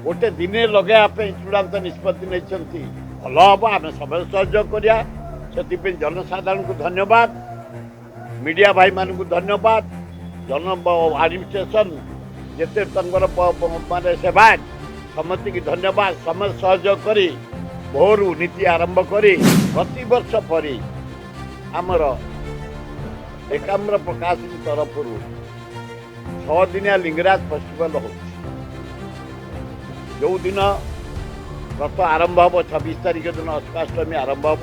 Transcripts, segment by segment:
गोटे दिन लगे चूड़ांत निष्पत्ति नहीं भल हम आम सब सहयोग करा से जनसाधारण को धन्यवाद मीडिया भाई मान को धन्यवाद जन आडमिनिस्ट्रेशन जिते माने सेवायत समस्त की धन्यवाद समस्त सहयोग करी भोरू नीति आरंभ करी प्रति वर्ष परी आमर एकाम्र प्रकाश तरफ 6 दिनिया लिंगराज फेस्टिवल हो जो दिन रथ आरंभ हम 26 तारीख दिन अस्काष्टमी आरंभ हम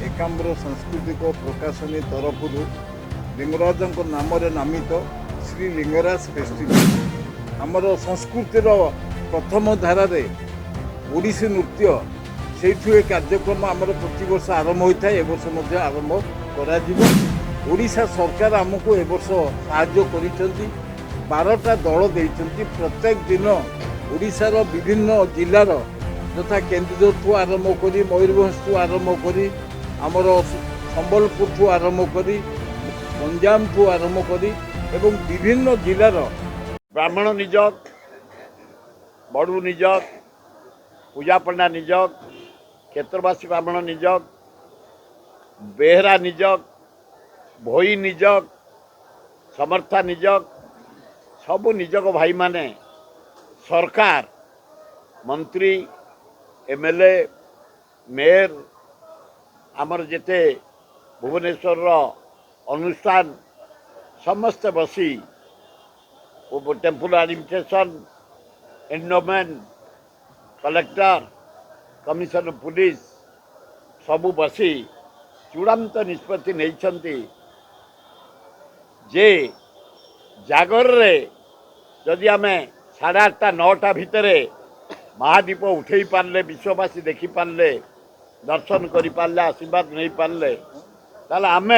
एकाम्र सांस्कृतिक प्रकाशनी तरफ लिंगराज नाम नामित श्री लिंगराज फेस्टिवल आमर संस्कृतिर प्रथम धारे ओडिसी नृत्य से कार्यक्रम आमर प्रति वर्ष आरंभ होता है। वर्ष आरंभ करा सरकार आमको ए वर्ष साहाय्य करिसेंती 12टा दल देइसेंती प्रत्येक दिन ओडिशार विभिन्न जिलार तथा केन्दुझर ठू आरंभ करी मयूरभंज ठू आरंभ करी आमर संबलपुर ठू आरंभ करी गंजाम ठू आरंभ करी एवं विभिन्न जिलार ब्राह्मण निजक बड़ू निजक पूजा पंडा निजक क्षेत्रवासी ब्राह्मण निजक बेहरा निजक भोई निजक समर्था निजक सबू निजक भाई माने सरकार मंत्री एमएलए मेयर आमर जेते भुवनेश्वर अनुष्ठान समस्त बसी temple administration endowment collector commissioner police सबू बसी चूड़ांत निष्पत्ति नहीं जे जागर रे जदि आम 8:30 9टा भितर महादीप उठे पारे विश्ववासी देखी पारे दर्शन कर पारे आशीर्वाद नहीं पारे ताल आम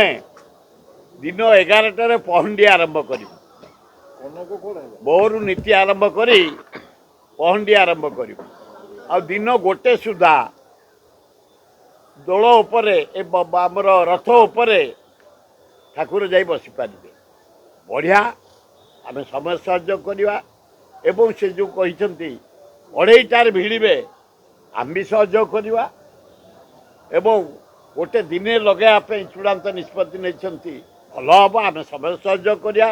दिन 11टार पहंडी आरंभ कर बोरू नीति आरंभ करी पहंडी आरंभ कर दिन गोटे सुधा दोल आमर रथ उपरे ठाकुर जाई बसी पारे बढ़िया आम समय सहयोग करवा एवं से जो कहते 2:30 भिड़े आम भी सहयोग करवा एवं गोटे दिन लगे चूड़ांत निष्पत्ति नहीं भल हम आम सब सहयोग करा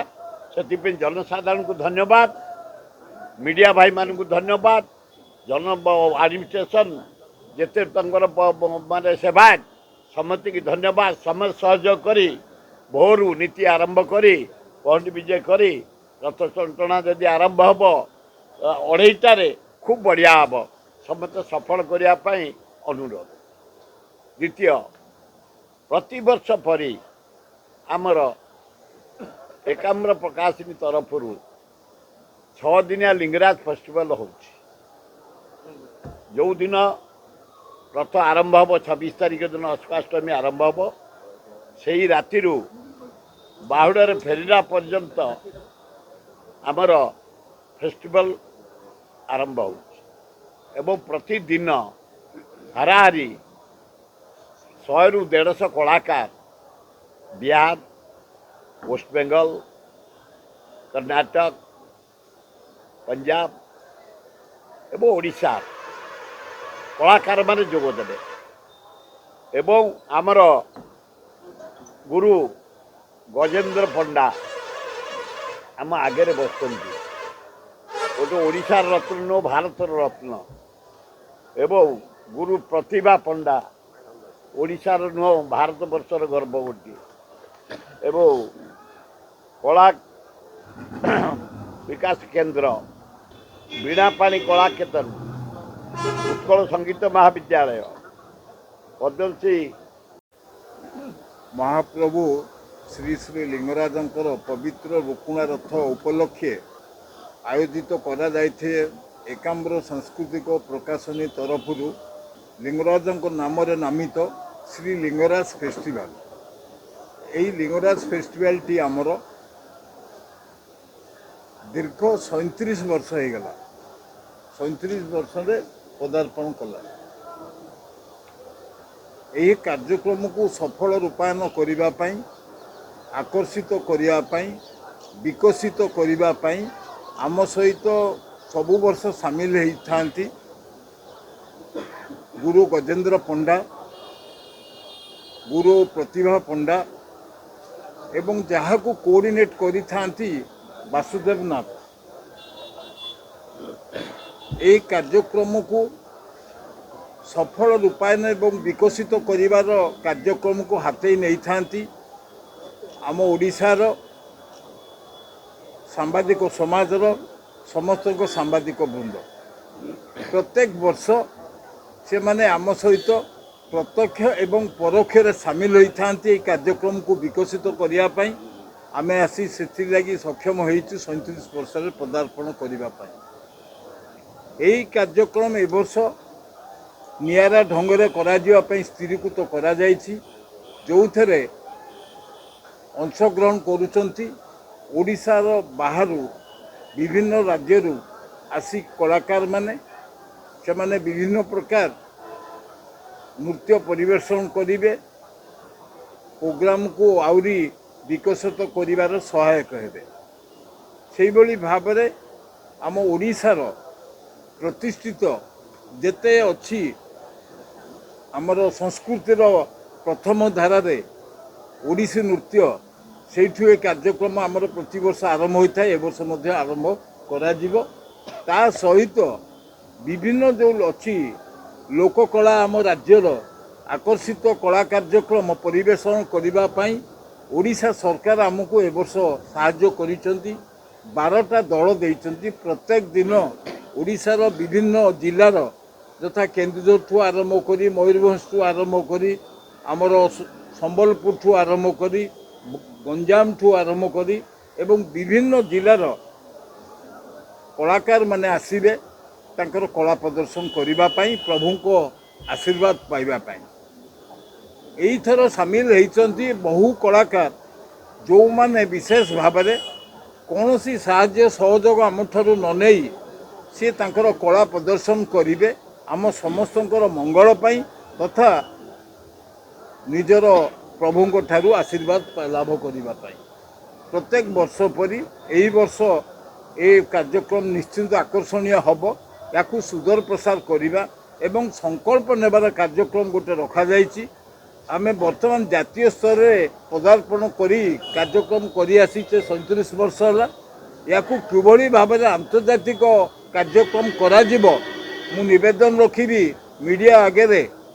से जनसाधारण को धन्यवाद मीडिया भाई मान को धन्यवाद जन आडमिनिस्ट्रेशन जिते माने सेवायत समस्त की धन्यवाद समस्त सहयोग करी भोरू नीति आरंभ करी पहंडी विजय करी रथ टणा जदि आरंभ हम 2:30 खूब बढ़िया हम समस्त सफल करने अनुरोध द्वितीय प्रति वर्ष परी आमर एकाम्र प्रकाशनी तरफ 6 दिनिया लिंगराज फेस्टिवल हो जो दिन रथ आरंभ हम 26 तारीख दिन अस्काष्टमी आरंभ हम से राति बाहुड़े फेरला पर्यंत आमर फेस्टिवल आरंभ हो प्रतिदिन हाराहारी 100 ରୁ 150 कलाकार बिहार वेस्ट बेंगल कर्नाटक पंजाब एवं ओडिशा कलाकार माने जोगदेवे एवं आमर गुरु गजेंद्र पंडा आम आगे बस गोटे ओडिशार रत्न नो भारतर रत्न एवं गुरु प्रतिभा पंडा ओडिशार नुह भारत वर्षर गर्व गोटे एवं कला विकास केंद्र बीणापाणी कला केतन उत्कल संगीत महाविद्यालय पद्मश्री महाप्रभु श्री श्री लिंगराजंकर पवित्र रुकुणा रथ उपलक्षे आयोजित करा जाइथे एकाम्र सांस्कृतिक प्रकाशनी तरफ लिंगराजंक नाम नामित श्री लिंगराज फेस्टिवल यही लिंगराज फेस्टिवल टी आमर दीर्घ 37 वर्ष हो गला 37 वर्ष रे पदार्पण कला यही कार्यक्रम को सफल रूपायन करने आकर्षित करने विकसित करने आम सहित सबु वर्ष सामिल होती गुरु गजेंद्र पंडा, गुरु प्रतिभा पंडा एवं जहाँ को कोऑर्डिनेट करी थांती वासुदेव नाथ। ए कार्यक्रम को सफल रूपायन एवं विकसित करिवार कार्यक्रम को हाथई नहीं थांती आम ओडिशार सांबादिक समाजर समस्त सांबादिक वृंद। प्रत्येक वर्ष से माने आम सहित प्रत्यक्ष एवं परोक्ष सामिल होती कार्यक्रम को विकसित करने आम आसी से सक्षम होइछु 37 वर्ष पदार्पण करने। यही कार्यक्रम ए वर्ष नियारा ढंगरे कराजिया स्थिरीकृत करा जायछि, जो थे अंशग्रहण करुचंती ओडिशार बाहरु विभिन्न राज्यरू आसी कलाकार माने से माने विभिन्न प्रकार नृत्य परिवेषण करिवे, प्रोग्राम को आउरी विकसित करिवार सहायक हेबे। सेहि भली भाबरे आम ओडिशार प्रतिष्ठित जेते अछि आमर संस्कृतिर प्रथम धारा ओडिसी नृत्य सेठु ए कार्यक्रम आमर प्रति वर्ष आरंभ होता है। ए वर्ष मध्य आरंभ करा जिवो। ता सहित विभिन्न जो अच्छी लोककला आम राज्यर आकर्षित कला कार्यक्रम परिवेषण करने ओडिशा सरकार आमको ए वर्ष साहाय्य करिसंती। 12टा दल देइसंती। प्रत्येक दिन ओडिशार विभिन्न जिलार यथा केन्दुझर ठू आरंभ करी मयूरभंज ठू आरंभ करी आमर संबलपुर ठू आरंभ करी गंजाम ठू आरंभ करी एवं विभिन्न जिलार कलाकार माने आसीबे तांकर कला प्रदर्शन करिबा पई प्रभु को आशीर्वाद पाइबा पई। एई थरो शामिल होइचंती बहु कलाकार जो माने विशेष भाबरे कोनोसी साहाय्य सहयोग आमठारु न नेई से तांकर कला प्रदर्शन करिवे आम समस्तंकर मंगल पई तथा निजर प्रभु ठारू आशीर्वाद लाभ करिबा पई। प्रत्येक वर्ष परी एही वर्ष ए कार्यक्रम निश्चित आकर्षणीय हबो। याकू सुदूर प्रसार करिबा एवं संकल्प नेबार कार्यक्रम गोटे रखा जाइछि। आमे वर्तमान जातीय स्तर रे पदार्पण करी कार्यक्रम करी आसीचे 37 वर्ष होला। याकू किभली भाबरे आंतर्जातिक कार्यक्रम करा जिवो मु निवेदन रखिबी मीडिया आगे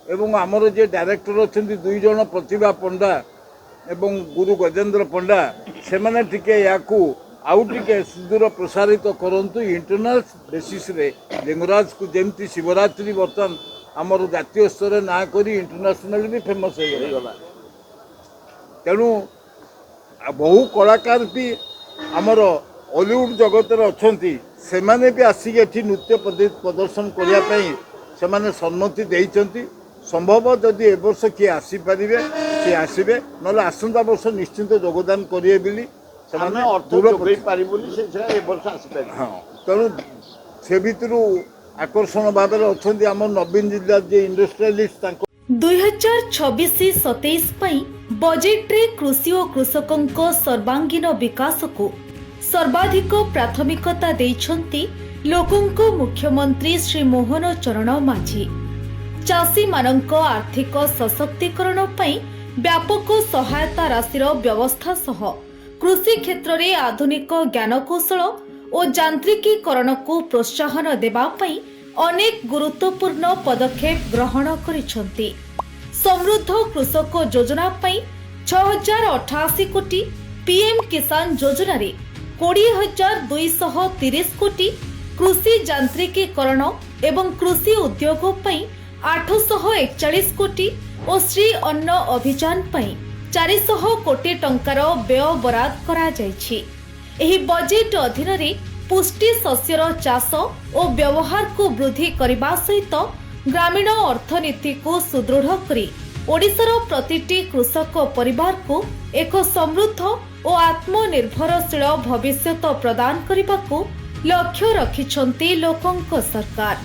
एवं आमर जे डायरेक्टर अच्छा 2 जन प्रतिभा पंडा एवं गुरु गजेंद्र पंडा से माने टिके याकू आउ टिके सुदूर प्रसारित करंतु इंटरनेशनल बेसिस रे लिंगराज को जेमती शिवरात्रि बर्तन आमर जातीय स्तर ना करी इंटरनेशनल भी फेमस हो गला। तेणु बहु कलाकार भी आमर हॉलीवुड जगत अच्छी से माने भी आसिक एठी नृत्य प्रदर्शन करने से माने सम्मति देइचंती। संभव जदि ए वर्ष किए आसीपारे सी आसबे ना आसंता वर्ष निश्चिंत योगदान करेंगे बोली तेणु से भितर आकर्षण भाव अच्छा आम नवीन जिला जे इंडस्ट्रियलिस्ट 2026-27 बजेट रे कृषि और कृषकों सर्वांगीन विकास को सर्वाधिक प्राथमिकता देइछंती लोकंको मुख्यमंत्री श्री मोहन चरण माझी। चाषी मानक आर्थिक सशक्तिकरण पई व्यापक सहायता राशिर व्यवस्था सह कृषि क्षेत्र में आधुनिक ज्ञानकौशल और यांत्रिकीकरण को प्रोत्साहन देबा पई अनेक गुरुत्वपूर्ण पदक्षेप ग्रहण करिसंती। समृद्ध कृषक योजना पई 6088 कोटी, पीएम किसान योजना रे 20,230 कोटी, कृषि यांत्रिकीकरण एवं कृषि उद्योग पई 841 कोटी और श्री अन्न अभियान पई 400 कोटी टंकार व्यय बराद करा जायछि। एही बजेट अधीन रे पुष्टि शस्यर चाष और व्यवहार को वृद्धि करने सहित ग्रामीण अर्थनीति को सुदृढ़ करी ओडिशार प्रतिटी कृषक परिवार को एक समृद्ध और आत्मनिर्भरशील भविष्य प्रदान करने को लक्ष्य रखिछंती लोकंक सरकार।